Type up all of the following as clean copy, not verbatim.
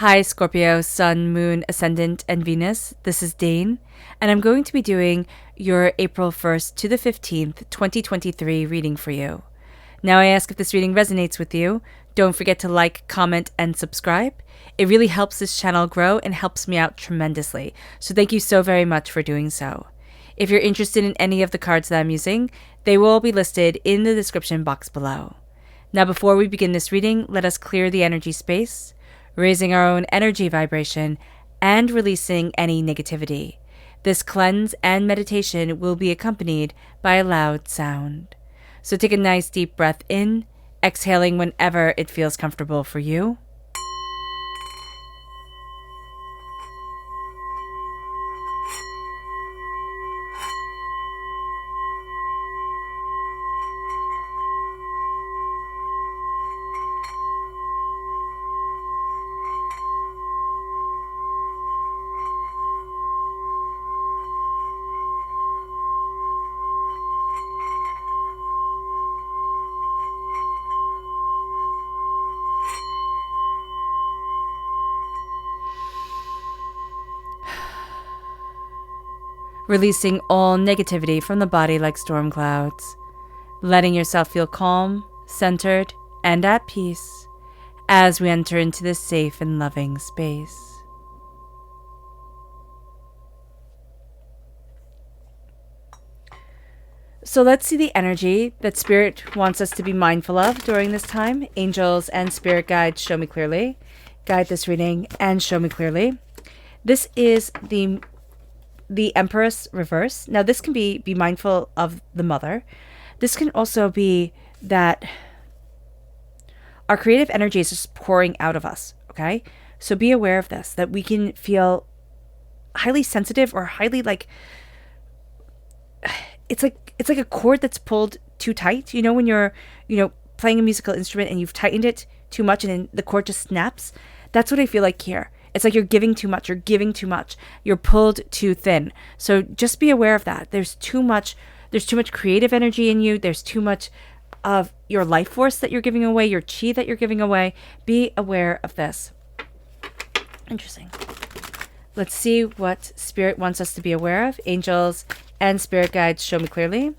Hi, Scorpio, Sun, Moon, Ascendant, and Venus. This is Dane, and I'm going to be doing your April 1st to the 15th, 2023 reading for you. Now, I ask if this reading resonates with you. Don't forget to like, comment, and subscribe. It really helps this channel grow and helps me out tremendously, so thank you so very much for doing so. If you're interested in any of the cards that I'm using, they will all be listed in the description box below. Now, before we begin this reading, let us clear the energy space, raising our own energy vibration and releasing any negativity. This cleanse and meditation will be accompanied by a loud sound. So take a nice deep breath in, exhaling whenever it feels comfortable for you. Releasing all negativity from the body like storm clouds, letting yourself feel calm, centered, and at peace as we enter into this safe and loving space. So let's see the energy that Spirit wants us to be mindful of during this time. Angels and Spirit guides, show me clearly. Guide this reading and show me clearly. This is the Empress reverse. Now this can be mindful of the mother. This can also be that our creative energy is just pouring out of us, okay? So be aware of this, that we can feel highly sensitive or highly it's like a cord that's pulled too tight. You know, when you're, playing a musical instrument and you've tightened it too much and then the cord just snaps? That's what I feel like here. It's like you're giving too much, you're pulled too thin. So just be aware of that. There's too much creative energy in you. There's too much of your life force that you're giving away, your chi that you're giving away. Be aware of this. Interesting. Let's see what Spirit wants us to be aware of. Angels and Spirit guides, show me clearly.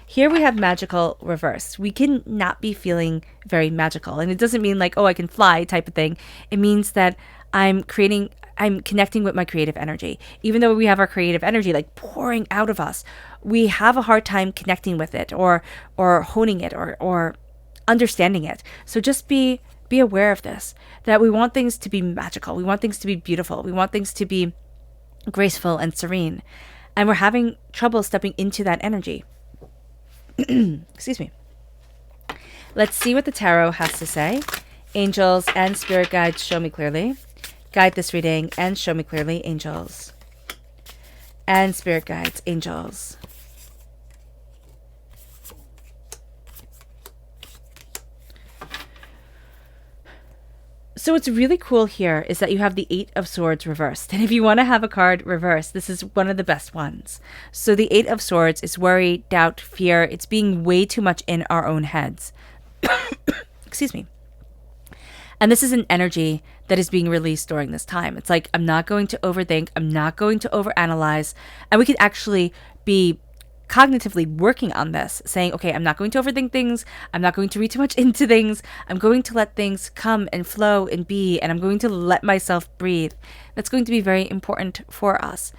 Here we have magical reverse. We can not be feeling very magical. And it doesn't mean like, oh, I can fly type of thing. It means that I'm connecting with my creative energy. Even though we have our creative energy like pouring out of us, we have a hard time connecting with it or honing it or understanding it. So just be aware of this, that we want things to be magical. We want things to be beautiful. We want things to be graceful and serene. And we're having trouble stepping into that energy. Excuse me. Let's see what the tarot has to say. Angels and Spirit guides, show me clearly. Guide this reading and show me clearly, angels. And Spirit guides, angels. So what's really cool here is that you have the Eight of Swords reversed. And if you want to have a card reversed, this is one of the best ones. So the Eight of Swords is worry, doubt, fear. It's being way too much in our own heads. Excuse me. And this is an energy that is being released during this time. It's like, I'm not going to overthink. I'm not going to overanalyze. And we can actually be cognitively working on this, saying, okay, I'm not going to overthink things. I'm not going to read too much into things. I'm going to let things come and flow and be, and I'm going to let myself breathe. That's going to be very important for us.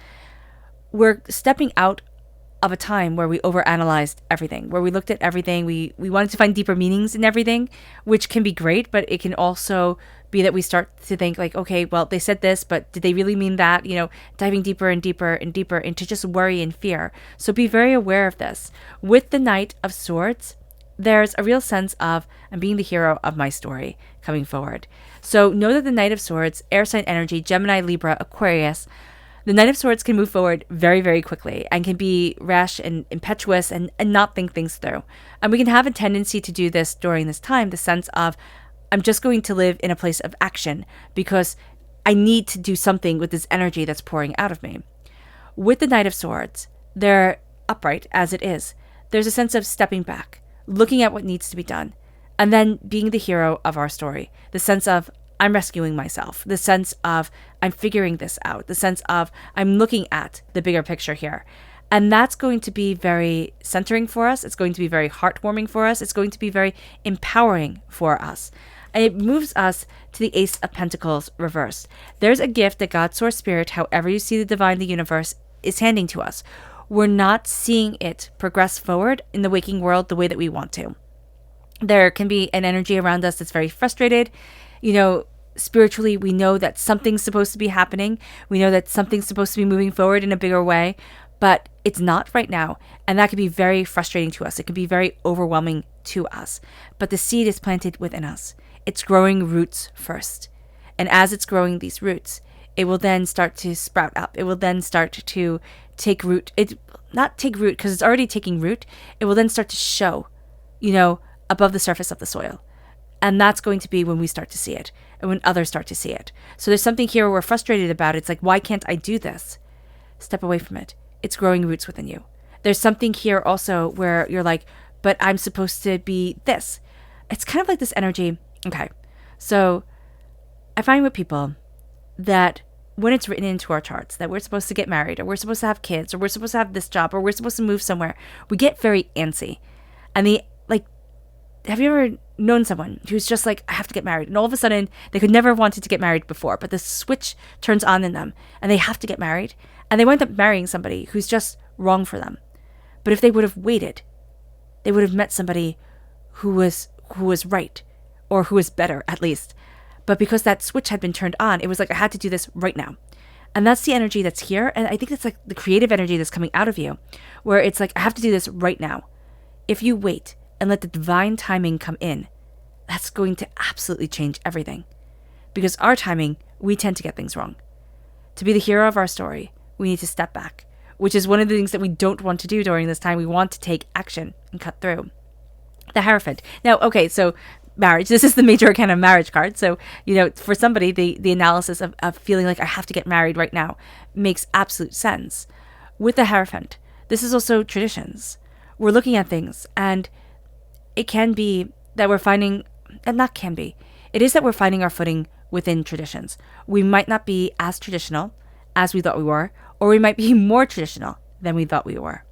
We're stepping out of a time where we overanalyzed everything, where we looked at everything. We wanted to find deeper meanings in everything, which can be great, but it can also be that we start to think like, okay, well, they said this, but did they really mean that? Diving deeper and deeper and deeper into just worry and fear. So be very aware of this. With the Knight of Swords, there's a real sense of, I'm being the hero of my story coming forward. So know that the Knight of Swords, air sign energy, Gemini, Libra, Aquarius, the Knight of Swords can move forward very, very quickly and can be rash and impetuous and not think things through. And we can have a tendency to do this during this time, the sense of, I'm just going to live in a place of action because I need to do something with this energy that's pouring out of me. With the Knight of Swords, they're upright as it is. There's a sense of stepping back, looking at what needs to be done, and then being the hero of our story. The sense of, I'm rescuing myself, the sense of I'm figuring this out, the sense of I'm looking at the bigger picture here. And that's going to be very centering for us. It's going to be very heartwarming for us. It's going to be very empowering for us. And it moves us to the Ace of Pentacles reversed. There's a gift that God, Source, Spirit, however you see the divine, the universe, is handing to us. We're not seeing it progress forward in the waking world the way that we want to. There can be an energy around us that's very frustrated. Spiritually, we know that something's supposed to be happening. We know that something's supposed to be moving forward in a bigger way, but it's not right now. And that can be very frustrating to us. It can be very overwhelming to us. But the seed is planted within us. It's growing roots first. And as it's growing these roots, it will then start to sprout up. It will then start to take root. It not take root because it's already taking root. It will then start to show, above the surface of the soil. And that's going to be when we start to see it and when others start to see it. So there's something here we're frustrated about. It's like, why can't I do this? Step away from it. It's growing roots within you. There's something here also where you're like, but I'm supposed to be this. It's kind of like this energy. Okay. So I find with people that when it's written into our charts that we're supposed to get married or we're supposed to have kids or we're supposed to have this job or we're supposed to move somewhere, we get very antsy. And have you ever known someone who's just like, I have to get married, and all of a sudden they could never have wanted to get married before, but the switch turns on in them and they have to get married, and they wind up marrying somebody who's just wrong for them. But if they would have waited, they would have met somebody who was right, or who was better at least. But because that switch had been turned on, it was like, I had to do this right now. And that's the energy that's here. And I think it's like the creative energy that's coming out of you, where it's like, I have to do this right now. If you wait and let the divine timing come in, that's going to absolutely change everything. Because our timing, we tend to get things wrong. To be the hero of our story, we need to step back, which is one of the things that we don't want to do during this time. We want to take action and cut through. The Hierophant. Now, okay, so marriage. This is the major arcana of marriage card. So, for somebody, the analysis of feeling like I have to get married right now makes absolute sense. With the Hierophant, this is also traditions. We're looking at things, and it can be that we're finding, and not can be, it is that we're finding our footing within traditions. We might not be as traditional as we thought we were, or we might be more traditional than we thought we were.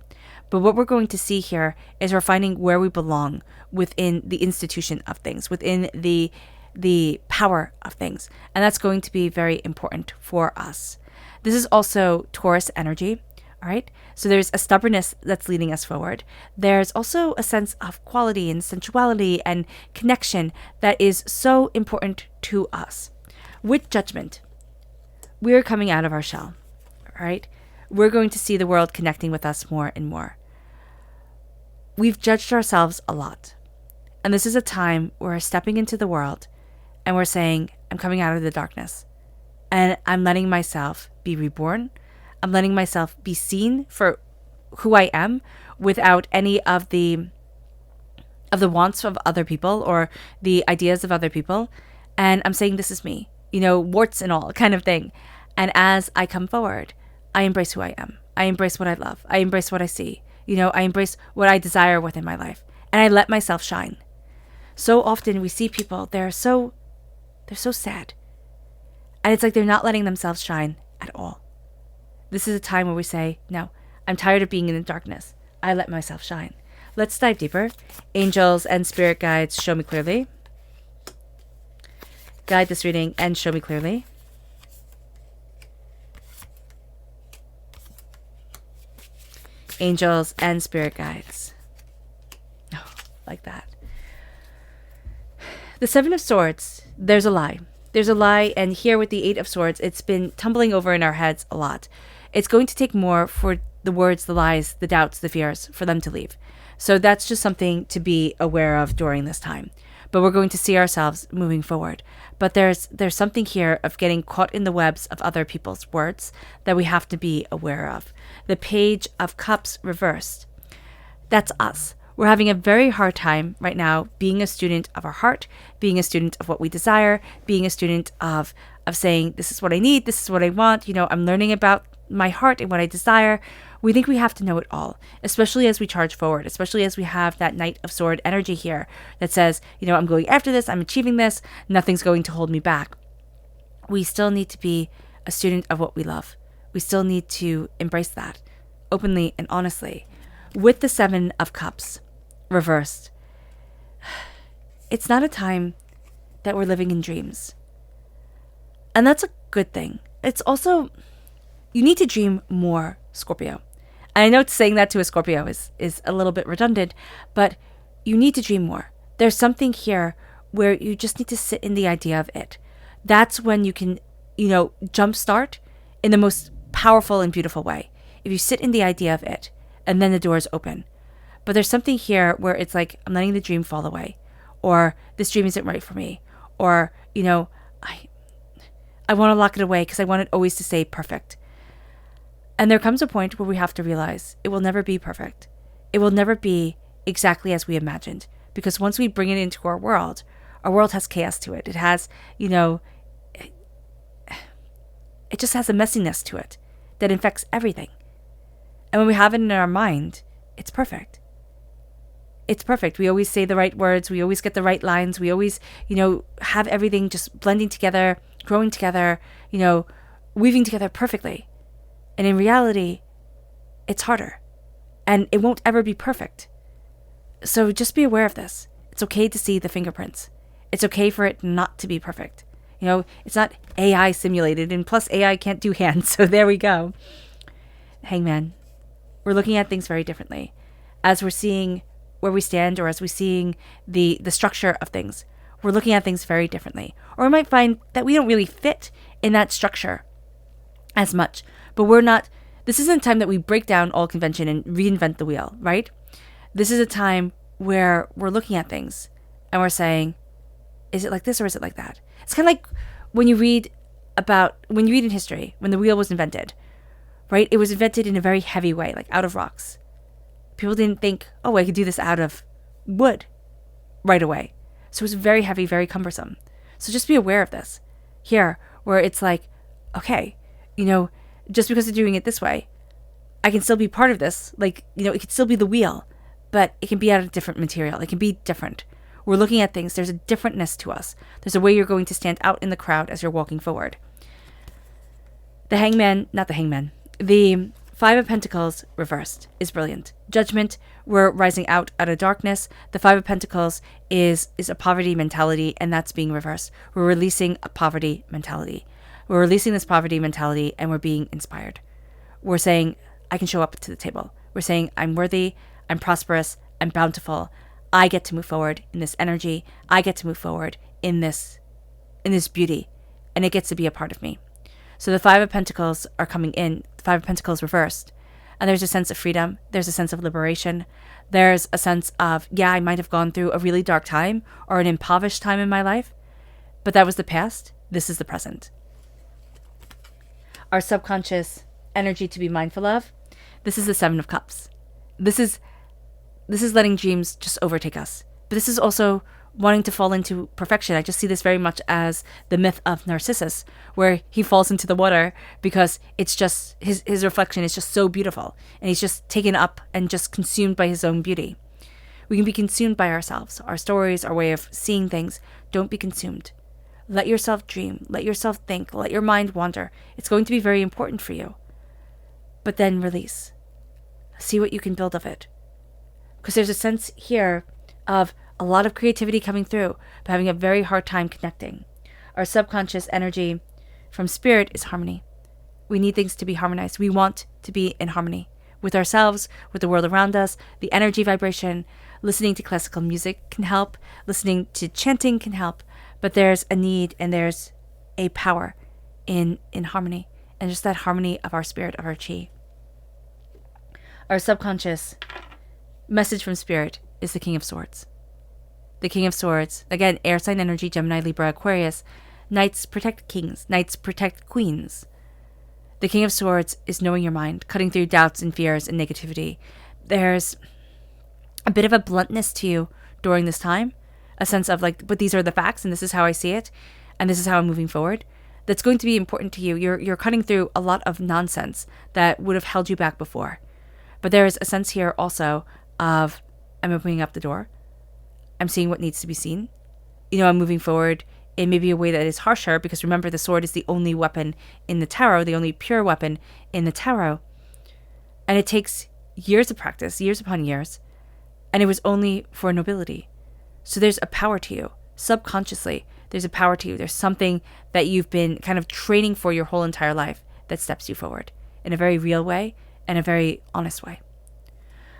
But what we're going to see here is we're finding where we belong within the institution of things, within the power of things. And that's going to be very important for us. This is also Taurus energy. All right. So there's a stubbornness that's leading us forward. There's also a sense of quality and sensuality and connection that is so important to us. With Judgment, we're coming out of our shell. All right. We're going to see the world connecting with us more and more. We've judged ourselves a lot. And this is a time where we're stepping into the world and we're saying, I'm coming out of the darkness and I'm letting myself be reborn. I'm letting myself be seen for who I am without any of the wants of other people or the ideas of other people. And I'm saying, this is me, warts and all kind of thing. And as I come forward, I embrace who I am. I embrace what I love. I embrace what I see. I embrace what I desire within my life. And I let myself shine. So often we see people, they're so sad. And it's like they're not letting themselves shine at all. This is a time where we say, no, I'm tired of being in the darkness. I let myself shine. Let's dive deeper. Angels and spirit guides, show me clearly. Guide this reading and show me clearly. Angels and spirit guides. Oh, like that. The Seven of Swords, there's a lie. There's a lie, and here with the Eight of Swords, it's been tumbling over in our heads a lot. It's going to take more for the words, the lies, the doubts, the fears, for them to leave. So that's just something to be aware of during this time. But we're going to see ourselves moving forward. But there's something here of getting caught in the webs of other people's words that we have to be aware of. The Page of Cups reversed. That's us. We're having a very hard time right now being a student of our heart, being a student of what we desire, being a student of saying, this is what I need, this is what I want. I'm learning about my heart and what I desire. We think we have to know it all, especially as we charge forward, especially as we have that Knight of Sword energy here that says, I'm going after this, I'm achieving this, nothing's going to hold me back. We still need to be a student of what we love. We still need to embrace that openly and honestly. With the Seven of Cups reversed, it's not a time that we're living in dreams. And that's a good thing. It's also, you need to dream more, Scorpio. And I know saying that to a Scorpio is a little bit redundant, but you need to dream more. There's something here where you just need to sit in the idea of it. That's when you can, jumpstart in the most powerful and beautiful way. If you sit in the idea of it, and then the doors open. But there's something here where it's like, I'm letting the dream fall away, or this dream isn't right for me, or, I want to lock it away because I want it always to stay perfect. And there comes a point where we have to realize it will never be perfect. It will never be exactly as we imagined, because once we bring it into our world has chaos to it. It has, it just has a messiness to it that infects everything. And when we have it in our mind, it's perfect. It's perfect. We always say the right words. We always get the right lines. We always, have everything just blending together, growing together, weaving together perfectly. And in reality, it's harder. And it won't ever be perfect. So just be aware of this. It's okay to see the fingerprints. It's okay for it not to be perfect. It's not AI simulated. And plus AI can't do hands. So there we go. Hangman. We're looking at things very differently. As we're seeing where we stand, or as we're seeing the structure of things, we're looking at things very differently. Or we might find that we don't really fit in that structure as much. But this isn't a time that we break down all convention and reinvent the wheel, right? This is a time where we're looking at things and we're saying, is it like this or is it like that? It's kind of like when you read in history, when the wheel was invented, right? It was invented in a very heavy way, like out of rocks. People didn't think, I could do this out of wood right away. So it was very heavy, very cumbersome. So just be aware of this here, where it's like, okay, just because they're doing it this way, I can still be part of this. Like, it could still be the wheel, but it can be out of different material. It can be different. We're looking at things. There's a differentness to us. There's a way you're going to stand out in the crowd as you're walking forward. The Five of Pentacles reversed is brilliant. Judgment, we're rising out of darkness. The Five of Pentacles is a poverty mentality, and that's being reversed. We're releasing a poverty mentality. We're releasing this poverty mentality, and we're being inspired. We're saying, I can show up to the table. We're saying, I'm worthy, I'm prosperous, I'm bountiful. I get to move forward in this energy. I get to move forward in this beauty, and it gets to be a part of me. So the Five of Pentacles are coming in, the Five of Pentacles reversed. And there's a sense of freedom. There's a sense of liberation. There's a sense of, I might have gone through a really dark time or an impoverished time in my life, but that was the past. This is the present. Our subconscious energy to be mindful of. This is the Seven of Cups. This is letting dreams just overtake us. But this is also wanting to fall into perfection. I just see this very much as the myth of Narcissus, where he falls into the water because it's just his reflection is just so beautiful, and he's just taken up and just consumed by his own beauty. We can be consumed by ourselves, our stories, our way of seeing things. Don't be consumed. Let yourself dream. Let yourself think. Let your mind wander. It's going to be very important for you. But then release. See what you can build of it. Because there's a sense here of a lot of creativity coming through, but having a very hard time connecting. Our subconscious energy from spirit is harmony. We need things to be harmonized. We want to be in harmony with ourselves, with the world around us, the energy vibration. Listening to classical music can help. Listening to chanting can help. But there's a need and there's a power in harmony. And just that harmony of our spirit, of our chi. Our subconscious message from spirit is the King of Swords. The King of Swords, again, air sign energy, Gemini, Libra, Aquarius. Knights protect kings. Knights protect queens. The King of Swords is knowing your mind, cutting through doubts and fears and negativity. There's a bit of a bluntness to you during this time, a sense of like, but these are the facts and this is how I see it and this is how I'm moving forward. That's going to be important to you. You're cutting through a lot of nonsense that would have held you back before. But there is a sense here also of, I'm opening up the door. I'm seeing what needs to be seen. I'm moving forward in maybe a way that is harsher, because remember, the sword is the only weapon in the tarot, the only pure weapon in the tarot. And it takes years of practice, years upon years. And it was only for nobility. So there's a power to you. Subconsciously, there's a power to you. There's something that you've been kind of training for your whole entire life that steps you forward in a very real way and a very honest way.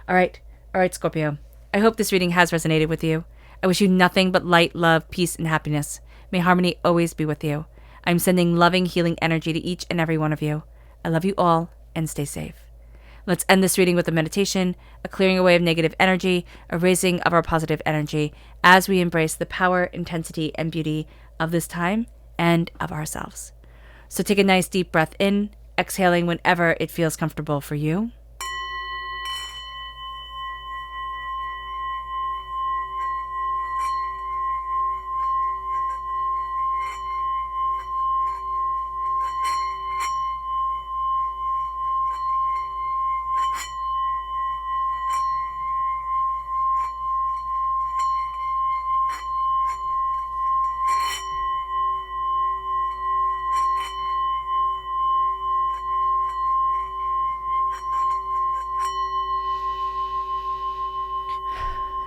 All right, Scorpio. I hope this reading has resonated with you. I wish you nothing but light, love, peace, and happiness. May harmony always be with you. I'm sending loving, healing energy to each and every one of you. I love you all, and stay safe. Let's end this reading with a meditation, a clearing away of negative energy, a raising of our positive energy as we embrace the power, intensity, and beauty of this time and of ourselves. So take a nice deep breath in, exhaling whenever it feels comfortable for you.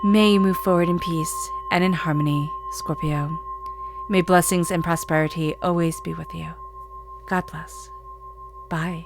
May you move forward in peace and in harmony, Scorpio. May blessings and prosperity always be with you. God bless. Bye.